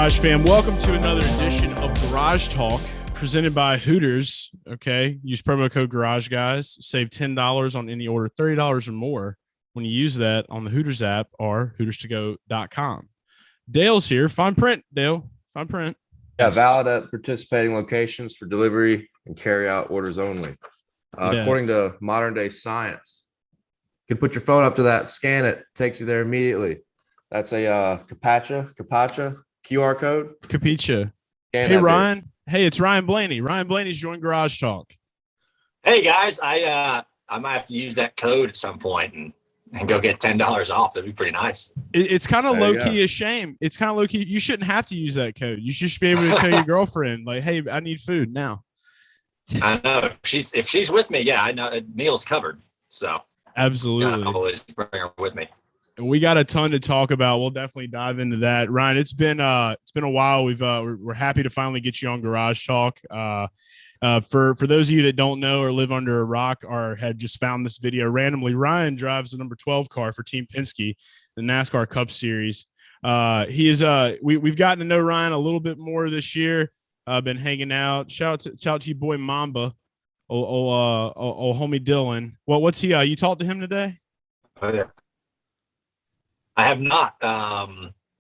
Garage fam? Welcome to another edition of Garage Talk presented by Hooters. Okay, use promo code Garage Guys, save $10 on any order, $30 or more when you use that on the Hooters app or hooterstogo.com. Dale's here. Fine print, Dale. Fine print. Yeah, valid at participating locations for delivery and carry out orders only. According to modern day science, you can put your phone up to that, scan it, takes you there immediately. That's a CAPTCHA QR code. Capicha. Hey, Ryan. Hey, it's Ryan Blaney. Ryan Blaney's joined Garage Talk. Hey guys, I might have to use that code at some point and go get $10 off. That'd be pretty nice. It's kind of low key a shame. It's kind of low key. You shouldn't have to use that code. You should just be able to tell your girlfriend, like, "Hey, I need food now." I know if she's with me, yeah, I know meal's covered. So absolutely, always bring her with me. We got a ton to talk about. We'll definitely dive into that. Ryan, it's been a while. We're happy to finally get you on Garage Talk. For those of you that don't know or live under a rock or had just found this video randomly, Ryan drives the number 12 car for Team Penske, the NASCAR Cup Series. He is we've gotten to know Ryan a little bit more this year. Been hanging out. Shout out to your boy Mamba, homie Dylan. Well, what's he? You talked to him today? Oh yeah. I have not.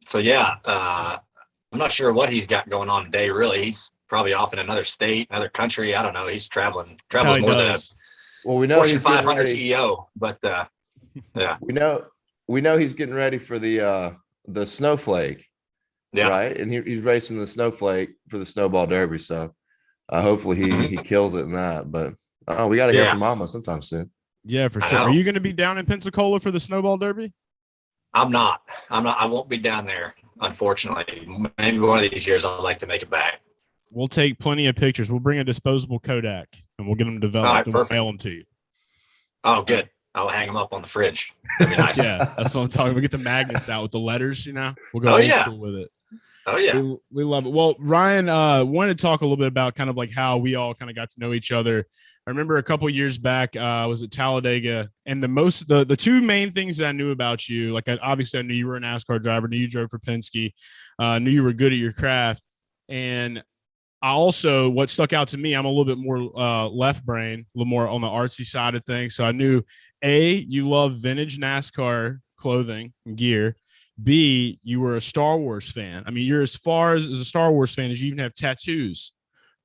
So yeah, I'm not sure what he's got going on today. Really, he's probably off in another state, another country. I don't know. He's travels more than we know Fortune 500 CEO. But yeah, we know he's getting ready for the snowflake. Yeah, right. And he's racing the snowflake for the snowball derby. So hopefully he kills it in that. But we got to hear from Mama sometime soon. Yeah, for sure. Are you going to be down in Pensacola for the snowball derby? I'm not. I won't be down there, unfortunately. Maybe one of these years I'd like to make it back. We'll take plenty of pictures. We'll bring a disposable Kodak and we'll get them developed and we'll mail them to you. Oh, good. I'll hang them up on the fridge. That'd be nice. Yeah, that's what I'm talking about. We'll get the magnets out with the letters, We'll go old school with it. Oh, yeah. We love it. Well, Ryan, wanted to talk a little bit about kind of like how we all kind of got to know each other. I remember a couple years back, I was at Talladega, and the two main things that I knew about you, like obviously I knew you were a NASCAR driver, knew you drove for Penske, knew you were good at your craft, and I also, what stuck out to me, I'm a little bit more left brain, a little more on the artsy side of things. So I knew you love vintage NASCAR clothing and gear. B, you were a Star Wars fan. I mean, you're as far as a Star Wars fan as you even have tattoos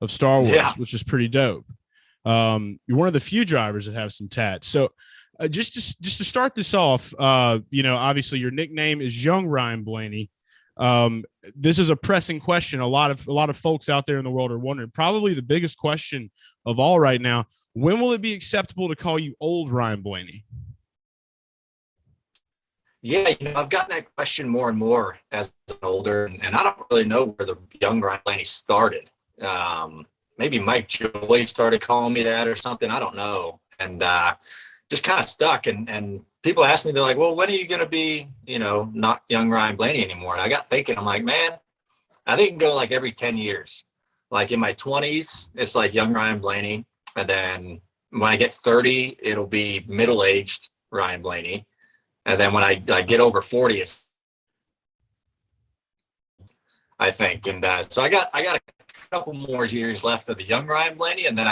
of Star Wars, which is pretty dope. You're one of the few drivers that have some tats. So just to start this off, obviously your nickname is Young Ryan Blaney. This is a pressing question. A lot of folks out there in the world are wondering, probably the biggest question of all right now, when will it be acceptable to call you Old Ryan Blaney? Yeah, I've gotten that question more and more as an older, and I don't really know where the Young Ryan Blaney started. Maybe Mike Joy started calling me that or something. I don't know. And just kind of stuck. And people ask me, they're like, well, when are you going to be, not Young Ryan Blaney anymore? And I got thinking, I'm like, man, I think it can go like every 10 years. Like in my 20s, it's like Young Ryan Blaney. And then when I get 30, it'll be middle-aged Ryan Blaney. And then when I get over 40, I think. And so I got a couple more years left of the Young Ryan Blaney, and then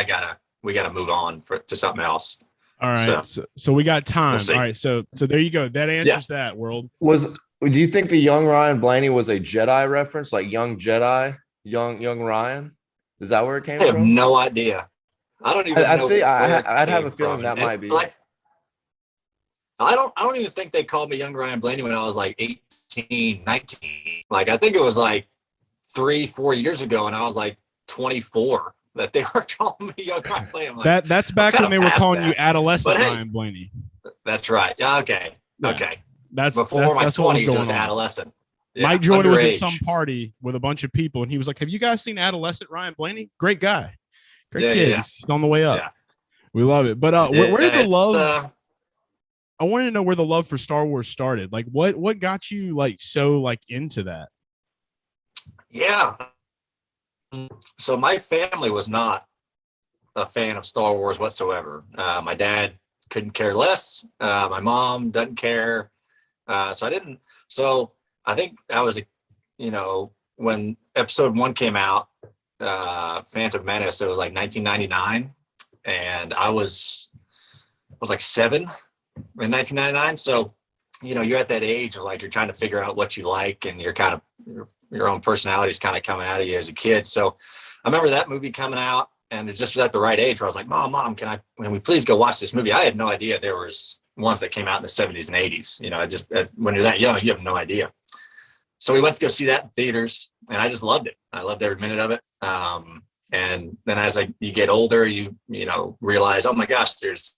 we gotta move on to something else. All right, so we got time. We'll all right, so there you go. That answers that, world. Do you think the Young Ryan Blaney was a Jedi reference, like Young Jedi, Young Ryan? Is that where it came from? I have no idea. I don't even know. I'd have a feeling that might be. Like, I don't even think they called me Young Ryan Blaney when I was like 18, 19. Like, I think it was like 3-4 years ago, and I was like 24 that they were calling me Young Ryan Blaney. I'm like, that's back when they were calling you adolescent Ryan Blaney. That's right. Yeah, okay. Yeah. Okay. That's before that's, my that's 20s, it was adolescent. Yeah, Mike Joy was at some party with a bunch of people, and he was like, "Have you guys seen adolescent Ryan Blaney? Great guy, great kid. Yeah. He's on the way up. Yeah. We love it." But where did the love? I wanted to know where the love for Star Wars started. Like, what got you so into that? Yeah. So my family was not a fan of Star Wars whatsoever. My dad couldn't care less. My mom doesn't care. So I didn't. So I think I was, when episode 1 came out, Phantom Menace, it was like 1999, and I was like 7 in 1999. So, you're at that age of like, you're trying to figure out what you like, and you're kind of, your own personality is kind of coming out of you as a kid. So I remember that movie coming out, and it's just at the right age where I was like, Mom, can we please go watch this movie? I had no idea there was ones that came out in the 70s and 80s. When you're that young, you have no idea. So we went to go see that in theaters, and I just loved it. I loved every minute of it. And then as you get older, you realize, oh my gosh, there's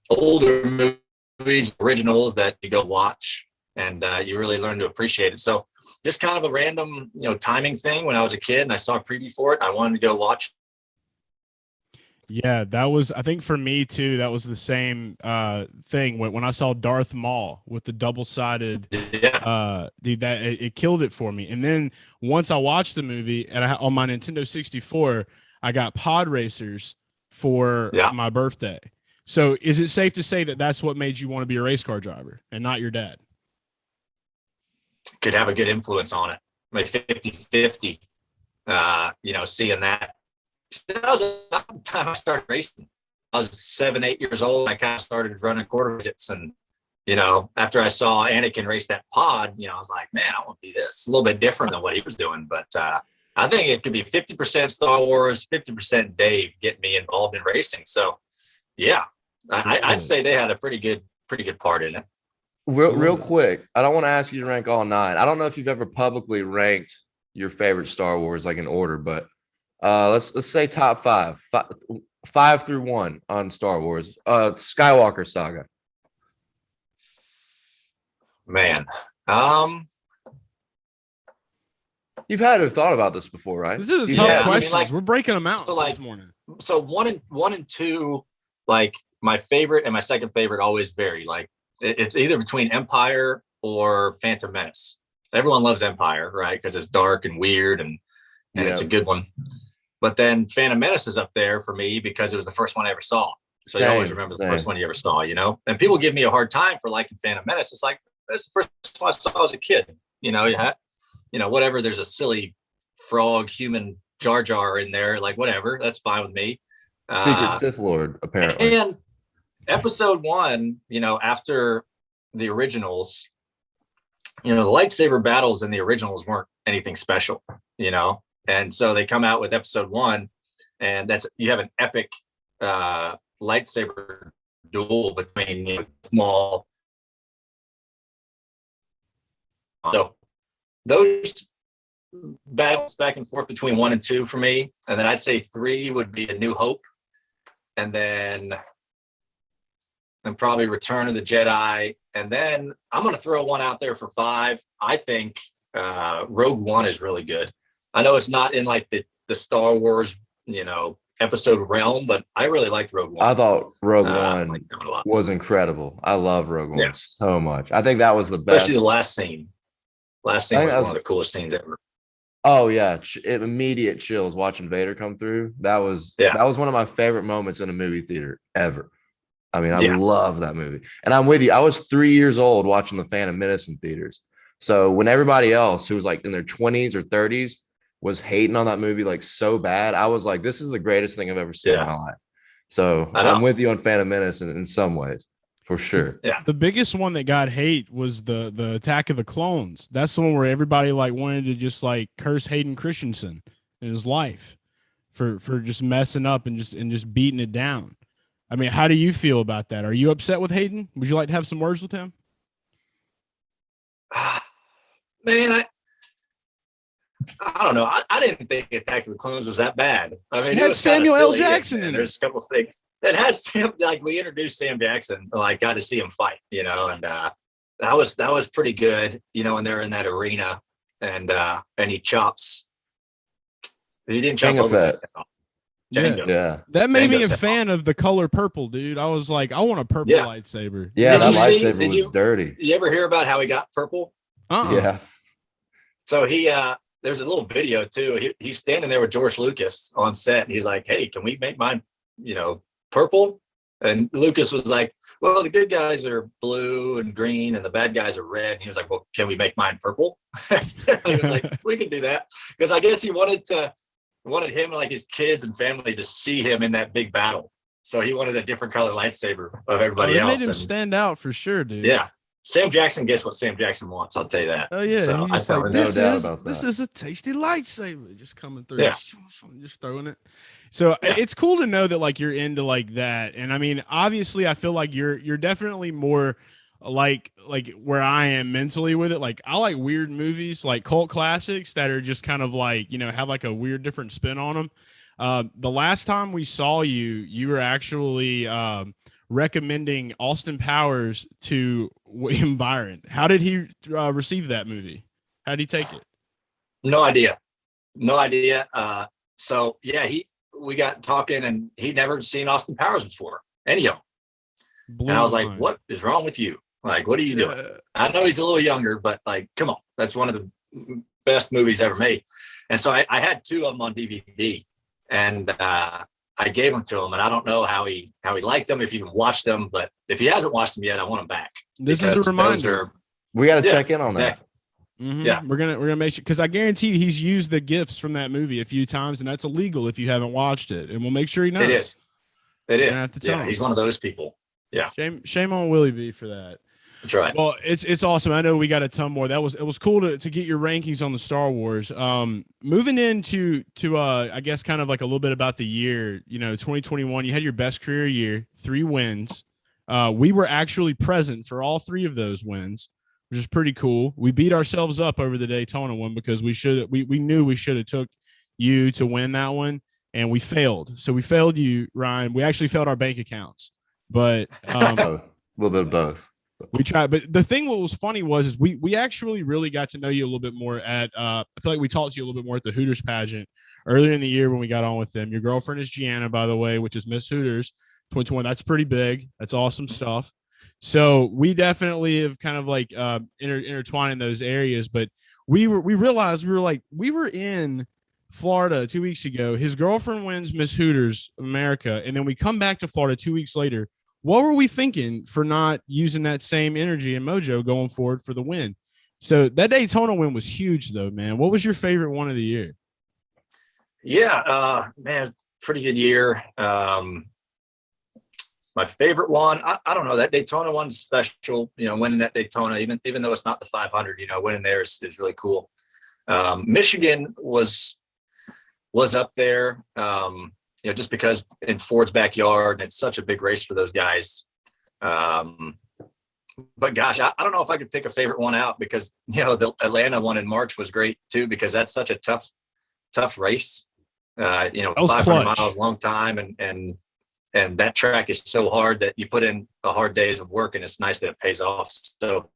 older movies, originals that you go watch, and you really learn to appreciate it. So just kind of a random, timing thing. When I was a kid and I saw a preview for it, I wanted to go watch. Yeah, that was, I think for me too, that was the same thing when I saw Darth Maul with the double-sided, dude, that it killed it for me. And then once I watched the movie, and on my Nintendo 64, I got Pod Racers for my birthday. So is it safe to say that that's what made you want to be a race car driver and not your dad? Could have a good influence on it. Like 50-50, seeing that. That was about the time I started racing. I was 7-8 years old. I kind of started running quarter midgets, and after I saw Anakin race that pod, I was like, man, I want to be this. It's a little bit different than what he was doing, but I think it could be 50% Star Wars, 50% Dave getting me involved in racing. So, yeah, I'd say they had a pretty good part in it. Real quick, I don't want to ask you to rank all 9. I don't know if you've ever publicly ranked your favorite Star Wars like in order, but let's say top 5 through 1 on Star Wars. Skywalker saga. Man, you've had to have thought about this before, right? This is a tough question. We're breaking them out this morning. So 1 and 2, like my favorite and my second favorite always vary. Like it's either between Empire or Phantom Menace. Everyone loves Empire, right? Because it's dark and weird, and it's a good one. But then Phantom Menace is up there for me because it was the first one I ever saw. So you always remember the first one you ever saw, And people give me a hard time for liking Phantom Menace. It's like, that's the first one I saw as a kid. Whatever. There's a silly frog, human Jar Jar in there. Like, whatever. That's fine with me. Secret Sith Lord, apparently. And episode 1, after the originals, the lightsaber battles in the originals weren't anything special, And so they come out with episode 1, and you have an epic lightsaber duel between small. So those battles back and forth between 1 and 2 for me, and then I'd say 3 would be A New Hope, and then probably Return of the Jedi, and then I'm going to throw one out there for 5. I think Rogue One is really good. I know it's not in like the Star Wars, episode realm, but I really liked Rogue One. I thought Rogue One was incredible. I love Rogue One so much. I think that was the best. Especially the last scene. Last scene was one of the coolest scenes ever. Oh yeah, immediate chills watching Vader come through. That was one of my favorite moments in a movie theater ever. I mean, I love that movie. And I'm with you. I was 3 years old watching The Phantom Menace in theaters. So when everybody else who was like in their 20s or 30s was hating on that movie like so bad, I was like, this is the greatest thing I've ever seen in my life. So I'm with you on Phantom Menace in some ways, for sure. Yeah. The biggest one that got hate was the Attack of the Clones. That's the one where everybody like wanted to just like curse Hayden Christensen in his life for just messing up and just beating it down. I mean, how do you feel about that? Are you upset with Hayden? Would you like to have some words with him? Man, I don't know. I didn't think Attack of the Clones was that bad. I mean, it had Samuel L. Jackson in it. There's a couple of things that had we introduced Sam Jackson. Like, got to see him fight, and that was pretty good, and they're in that arena, and he chops. He didn't chop over. Yeah. That made me a fan of the color purple, dude. I was like, I want a purple lightsaber. Yeah, that lightsaber was dirty. Did you ever hear about how he got purple? Yeah. So there's a little video too. He's standing there with George Lucas on set. And he's like, hey, can we make mine, purple? And Lucas was like, well, the good guys are blue and green and the bad guys are red. And he was like, well, can we make mine purple? I was like, we can do that. Because I guess he wanted him, like his kids and family, to see him in that big battle. So he wanted a different color lightsaber of everybody else. It made him stand out for sure, dude. Yeah. Sam Jackson gets what Sam Jackson wants. I'll tell you that. Oh yeah, so he's just like, this is a tasty lightsaber just coming through. Yeah. Just throwing it. So it's cool to know that like you're into like that. And I mean, obviously I feel like you're definitely more like where I am mentally with it. Like I like weird movies, like cult classics that are just kind of like, you know, have like a weird different spin on them. The last time we saw you were actually recommending Austin Powers to William Byron. How did he receive that movie? How did he take it? No idea. So yeah, we got talking and he'd never seen Austin Powers before, any of them. And I was like, what is wrong with you? Like, what are you doing? I know he's a little younger, but like, come on, that's one of the best movies ever made. And so I had 2 of them on DVD, and I gave them to him, and I don't know how he liked them, if he even watched them, but if he hasn't watched them yet, I want them back. This is a reminder. We got to check in on that. Mm-hmm. Yeah, we're gonna make sure, because I guarantee you he's used the gifts from that movie a few times, and that's illegal if you haven't watched it. And we'll make sure he knows. It is. Yeah, he's one of those people. Yeah. Shame on Willie B for that. That's right. Well, it's awesome. I know we got a ton more. It was cool to get your rankings on the Star Wars. Moving into I guess kind of like a little bit about the year. You know, 2021. You had your best career year, 3 wins. We were actually present for all 3 of those wins, which is pretty cool. We beat ourselves up over the Daytona one because we knew we should have took you to win that one, and we failed. So we failed you, Ryan. We actually failed our bank accounts, but a little bit of both. We tried, but the thing what was funny is we actually really got to know you a little bit more at I feel like we talked to you a little bit more at the Hooters pageant earlier in the year when we got on with them. Your girlfriend is Gianna, by the way, which is Miss Hooters 2021. That's pretty big. That's awesome stuff. So we definitely have kind of like intertwined in those areas, but we realized we were in Florida 2 weeks ago. His girlfriend wins Miss Hooters America, and then we come back to Florida 2 weeks later. What were we thinking for not using that same energy and mojo going forward for the win? So that Daytona win was huge, though, man. What was your favorite one of the year? Yeah, man, pretty good year. My favorite one, I don't know. That Daytona one's special. You know, winning that Daytona, even though it's not the 500, you know, winning there is really cool. Michigan was up there. You know, just because in Ford's backyard, and it's such a big race for those guys. But gosh, I don't know if I could pick a favorite one out, because, you know, the Atlanta one in March was great too, because that's such a tough race. You know, 500 miles, long time. And that track is so hard that you put in a hard days of work, and it's nice that it pays off. So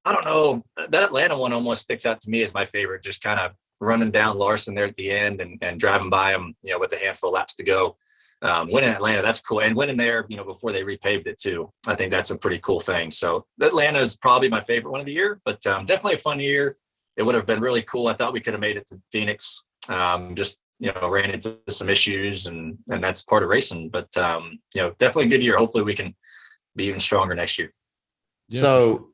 I don't know, that Atlanta one almost sticks out to me as my favorite, just kind of running down Larson there at the end and driving by him, you know, with a handful of laps to go. Winning Atlanta, that's cool. And winning there, you know, before they repaved it too. I think that's a pretty cool thing. So Atlanta is probably my favorite one of the year, but definitely a fun year. It would have been really cool. I thought we could have made it to Phoenix. Just, you know, ran into some issues, and that's part of racing, but you know, definitely a good year. Hopefully we can be even stronger next year. Yeah, so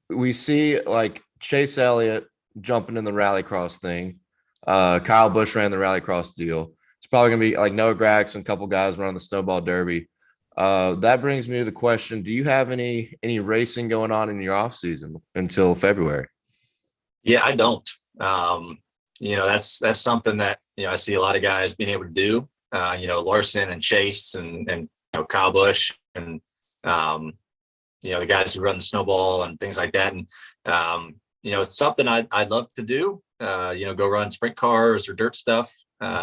we see like Chase Elliott jumping in the rallycross thing. Kyle Busch ran the rallycross deal. It's probably going to be like Noah Gragson, a couple guys running the snowball derby. That brings me to the question, do you have any racing going on in your off season until February? Yeah, I don't. You know, that's something that, you know, I see a lot of guys being able to do, you know, Larson and Chase and you know, Kyle Busch and, you know, the guys who run the snowball and things like that. And, you know, it's something I'd love to do, you know, go run sprint cars or dirt stuff,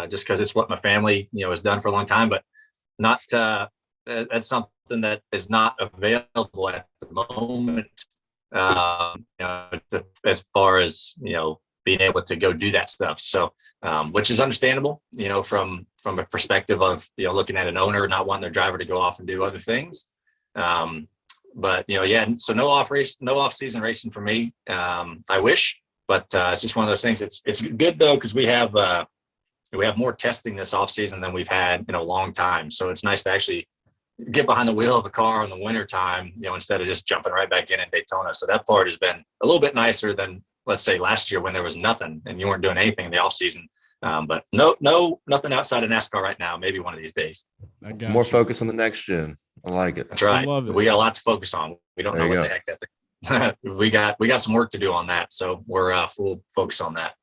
just because it's what my family, you know, has done for a long time, but not, that's something that is not available at the moment, you know, as far as, you know, being able to go do that stuff. So, which is understandable, you know, from a perspective of, you know, looking at an owner not wanting their driver to go off and do other things. But, you know, yeah, so no off season racing for me. I wish, but it's just one of those things. It's good though, because we have, we have more testing this offseason than we've had in a long time. So it's nice to actually get behind the wheel of a car in the winter time, instead of just jumping right back in Daytona. So that part has been a little bit nicer than, let's say, last year when there was nothing and you weren't doing anything in the offseason. But nothing outside of NASCAR right now. Maybe one of these days. More focus on the next gen. I like it. That's right. I love it. We got a lot to focus on. We don't know what the heck that thing. we got some work to do on that. So we're full focus on that.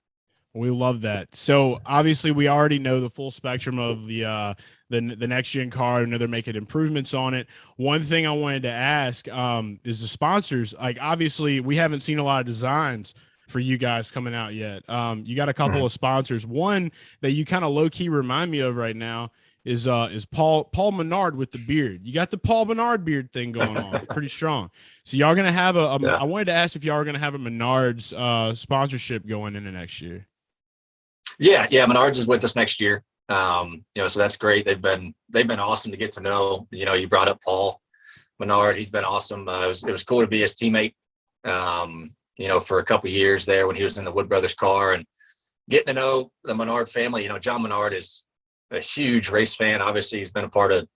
We love that. So obviously we already know the full spectrum of the next gen car. I know they're making improvements on it. One thing I wanted to ask is the sponsors. Like, obviously we haven't seen a lot of designs for you guys coming out yet. You got a couple of sponsors. One that you kind of low key remind me of right now is Paul Menard with the beard. You got the Paul Menard beard thing going on pretty strong. So y'all gonna have I wanted to ask if y'all are gonna have a Menards sponsorship going into next year. Yeah. Menards is with us next year. So that's great. They've been awesome to get to know. You brought up Paul Menard. He's been awesome. It was cool to be his teammate. For a couple of years there when he was in the Wood Brothers car, and getting to know the Menard family. John Menard is a huge race fan. Obviously, he's been a part of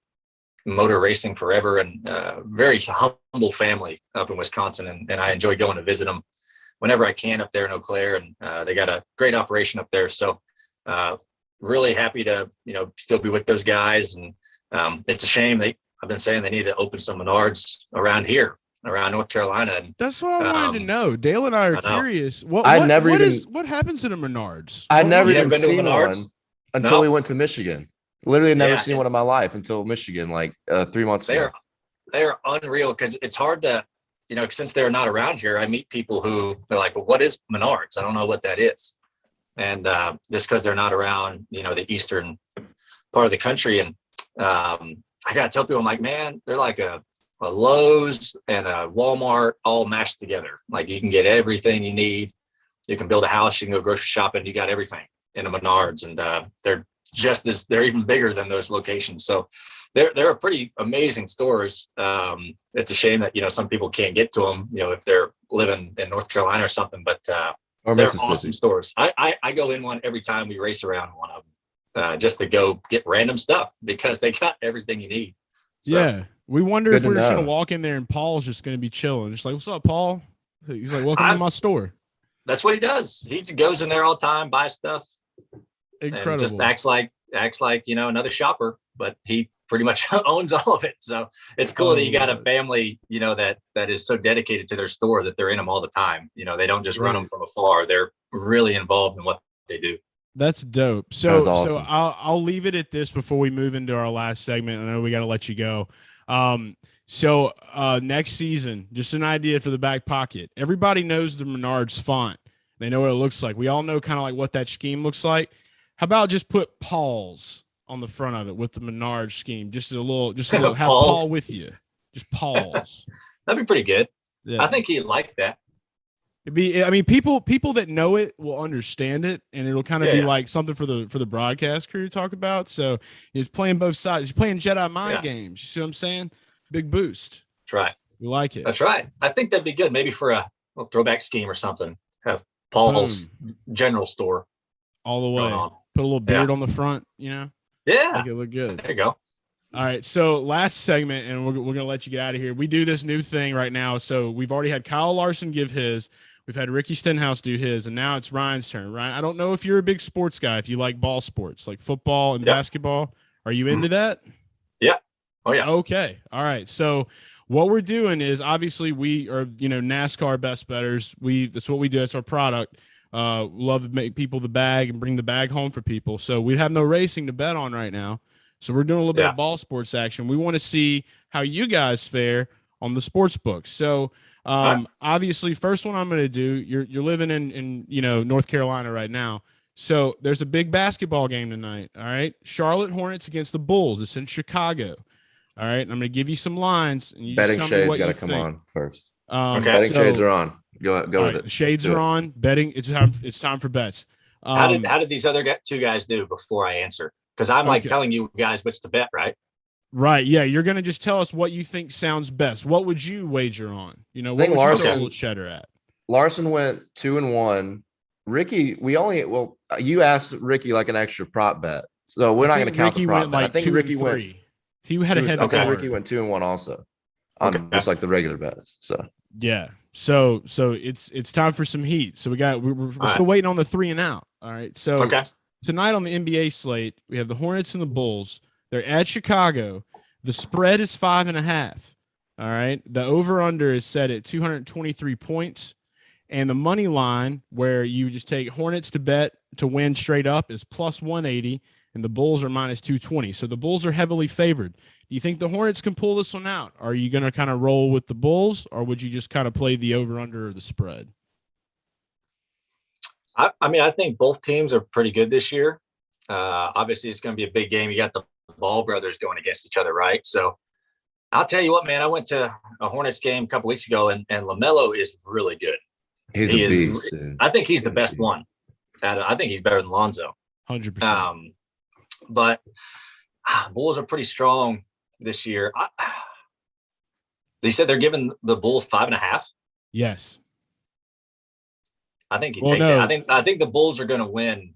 motor racing forever, and very humble family up in Wisconsin. And I enjoy going to visit them whenever I can up there in Eau Claire. And they got a great operation up there. So really happy to, still be with those guys. And it's a shame I've been saying they need to open some Menards around here, around North Carolina. And that's what I wanted to know. Dale and I are curious. What happens to the Menards? I never even seen one until we went to Michigan. Literally never seen one in my life until Michigan, like 3 months ago. They're unreal, because it's hard to, since they're not around here, I meet people who they're like, well, what is Menards? I don't know what that is. And just because they're not around, the eastern part of the country. And I got to tell people, I'm like, man, they're like a Lowe's and a Walmart all mashed together. Like, you can get everything you need. You can build a house, you can go grocery shopping, you got everything in a Menards. And they're even bigger than those locations. So they're a pretty amazing stores. It's a shame that, some people can't get to them, if they're living in North Carolina or something, but they're awesome stores. I go in one every time we race around one of them, just to go get random stuff, because they got everything you need. So, yeah. We wonder if we're just going to walk in there and Paul's just going to be chilling. Just like, what's up, Paul? He's like, welcome to my store. That's what he does. He goes in there all the time, buys stuff. Incredible. And just acts like, another shopper, but he pretty much owns all of it. So it's cool that you got a family, that is so dedicated to their store that they're in them all the time. They don't just run them from afar. They're really involved in what they do. That's dope. So, awesome. So I'll leave it at this before we move into our last segment. I know we got to let you go. So next season, just an idea for the back pocket. Everybody knows the Menards font. They know what it looks like. We all know kind of like what that scheme looks like. How about just put Paul's on the front of it with the Menards scheme? Just a little have Paul with you. Just Paul's. That'd be pretty good. Yeah. I think he'd like that. People that know it will understand it, and it'll kind of be like something for the broadcast crew to talk about. So he's playing both sides. He's playing Jedi mind games. You see what I'm saying? Big boost. That's right. We like it. That's right. I think that'd be good. Maybe for a throwback scheme or something. Have Paul's general store all the way. Put a little beard on the front. Yeah. Make it look good. There you go. All right, so last segment, and we're going to let you get out of here. We do this new thing right now. So we've already had Kyle Larson give his. We've had Ricky Stenhouse do his, and now it's Ryan's turn. Ryan, I don't know if you're a big sports guy, if you like ball sports, like football and basketball. Are you into that? Yeah. Oh, yeah. Okay. All right. So what we're doing is, obviously we are, NASCAR best bettors. That's what we do. That's our product. Love to make people the bag and bring the bag home for people. So we have no racing to bet on right now. So we're doing a little bit of ball sports action. We want to see how you guys fare on the sports books. So obviously, first one I'm going to do, you're living in North Carolina right now. So there's a big basketball game tonight. All right. Charlotte Hornets against the Bulls. It's in Chicago. All right. I'm going to give you some lines. And you betting just tell me what shades got to come on first. Betting shades are on. Go with it. The shades are on. Betting. It's time for bets. How did these other two guys do before I answer? Because I'm telling you guys what's to bet, right? Right. Yeah. You're going to just tell us what you think sounds best. What would you wager on? What would you throw a little cheddar at? Larson went 2-1 Ricky, you asked Ricky like an extra prop bet, so we're not going to count the prop bet. I think Ricky went. He had a heavy I think card. Ricky went 2-1 also on just like the regular bets. So yeah, so it's time for some heat. So we're still waiting on the 3 and out. All right, so tonight on the NBA slate we have the Hornets and the Bulls. They're at Chicago. The spread is 5.5. All right, the over under is set at 223 points. And the money line, where you just take Hornets to bet to win straight up, is plus 180, and the Bulls are minus 220. So the Bulls are heavily favored. Do you think the Hornets can pull this one out? Are you going to kind of roll with the Bulls, or would you just kind of play the over-under or the spread? I mean, I think both teams are pretty good this year. Obviously, it's going to be a big game. You got the Ball brothers going against each other, right? So I'll tell you what, man, I went to a Hornets game a couple weeks ago, and LaMelo is really good. He's a beast. I think he's the best one. I think he's better than Lonzo. 100%. But Bulls are pretty strong this year. They said they're giving the Bulls 5.5. Yes. I think you take that. I think the Bulls are going to win.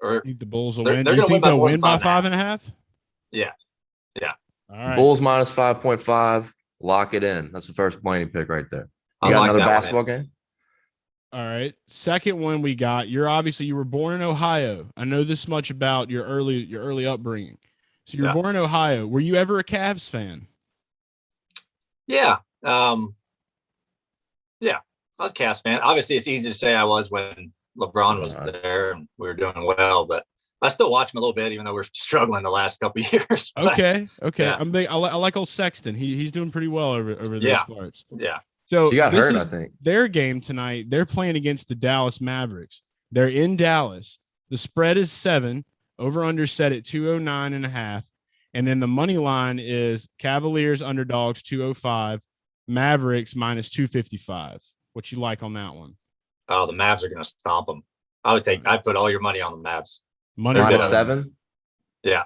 Or think the Bulls will win. Do you think they'll win by 5.5? Yeah. All right. Bulls minus 5.5. Lock it in. That's the first Blaney pick right there. You got another basketball game? All right. Second one we got. You were born in Ohio. I know this much about your early upbringing. So you were born in Ohio. Were you ever a Cavs fan? Yeah. I was a Cavs fan. Obviously, it's easy to say I was when LeBron was there and we were doing well, but I still watch him a little bit, even though we're struggling the last couple of years. Okay. Yeah. I like old Sexton. He's doing pretty well over those parts. Yeah. So you got hurt, I think. Their game tonight. They're playing against the Dallas Mavericks. They're in Dallas. The spread is 7. Over under set at 209.5. And then the money line is Cavaliers underdogs 205, Mavericks minus 255. What you like on that one? Oh, the Mavs are going to stomp them. I'd put all your money on the Mavs. Money minus 7? Yeah.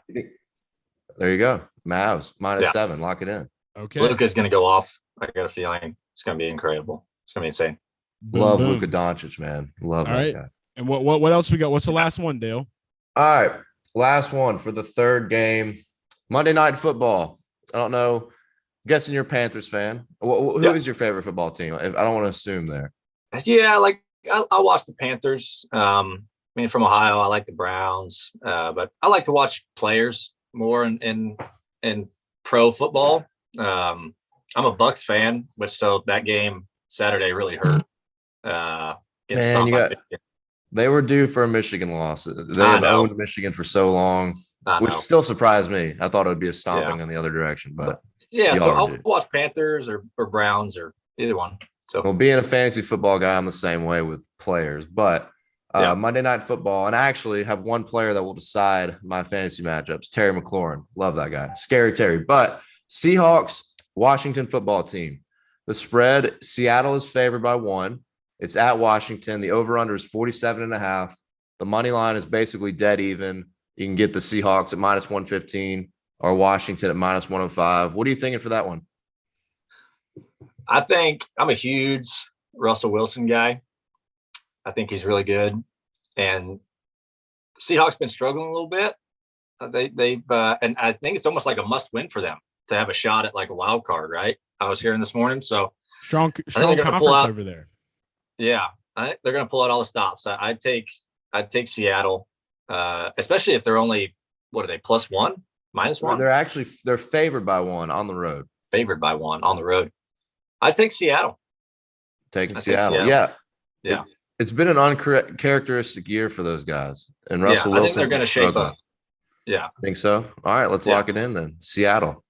There you go. Mavs minus 7. Lock it in. Okay. Luka's going to go off. I got a feeling it's going to be incredible. It's going to be insane. Love Luka Doncic, man. Love that guy. And what else we got? What's the last one, Dale? All right. Last one for the third game. Monday Night Football. I don't know. I'm guessing you're a Panthers fan. Who is your favorite football team? I don't want to assume there. Yeah, I watch the Panthers. I mean, from Ohio, I like the Browns, but I like to watch players more in pro football. I'm a Bucks fan, so that game Saturday really hurt. They were due for a Michigan loss. They have owned Michigan for so long, which still surprised me. I thought it would be a stomping in the other direction, but so I'll watch Panthers or Browns or either one. So, well, being a fantasy football guy, I'm the same way with players. But Monday Night Football, and I actually have one player that will decide my fantasy matchups. Terry McLaurin, love that guy, scary Terry. But Seahawks, Washington football team. The spread, Seattle is favored by 1. It's at Washington. The over/under is 47.5. The money line is basically dead even. You can get the Seahawks at minus 115 or Washington at minus 105. What are you thinking for that one? I think I'm a huge Russell Wilson guy. I think he's really good. And the Seahawks been struggling a little bit. They've and I think it's almost like a must win for them to have a shot at like a wild card, right? I was hearing this morning. So strong conference over there. Yeah. They're going to pull out all the stops. I'd take Seattle, especially if they're only, what are they, +1, -1? They're favored by 1 on the road. Favored by 1 on the road. I'd take Seattle. Taking Seattle. Yeah. It's been an uncharacteristic year for those guys. And Russell Wilson. I think they're going to shape up. Yeah. Think so? All right, let's lock it in then. Seattle.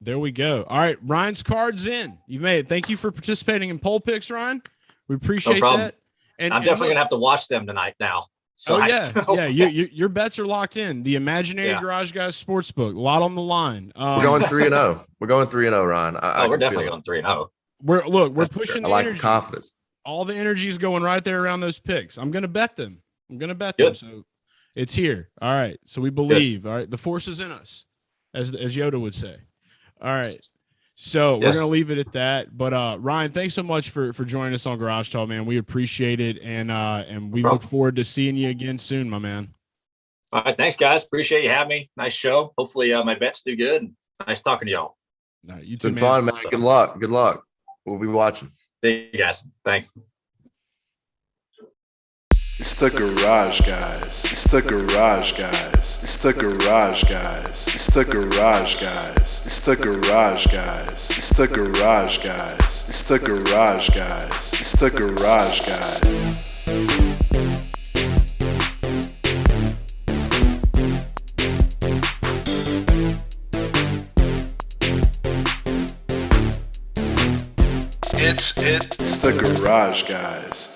There we go. All right, Ryan's card's in. You made it. Thank you for participating in poll picks, Ryan. We appreciate that. And I'm definitely going to have to watch them tonight now. So your bets are locked in. The Imaginary Garage Guys Sportsbook, a lot on the line. We're going 3-0. We're going 3-0, Ryan. We're definitely going 3-0. We're pushing the energy. I like confidence. All the energy is going right there around those picks. I'm going to bet them. So it's here. All right. So we believe. Good. All right. The force is in us, as Yoda would say. All right. So we're Yes. gonna leave it at that. But Ryan, thanks so much for joining us on Garage Talk, man. We appreciate it, and we look forward to seeing you again soon, my man. All right, thanks, guys. Appreciate you having me. Nice show. Hopefully, my bets do good. Nice talking to y'all. You It's too, been man. fun, man. Good luck. Good luck. We'll be watching. See you guys. Thanks. It's the Garage Guys. It's the Garage Guys. It's the Garage Guys. It's the Garage Guys. It's the Garage Guys. It's the Garage Guys. It's the Garage Guys. It's the Garage Guys. It's the Garage Guys.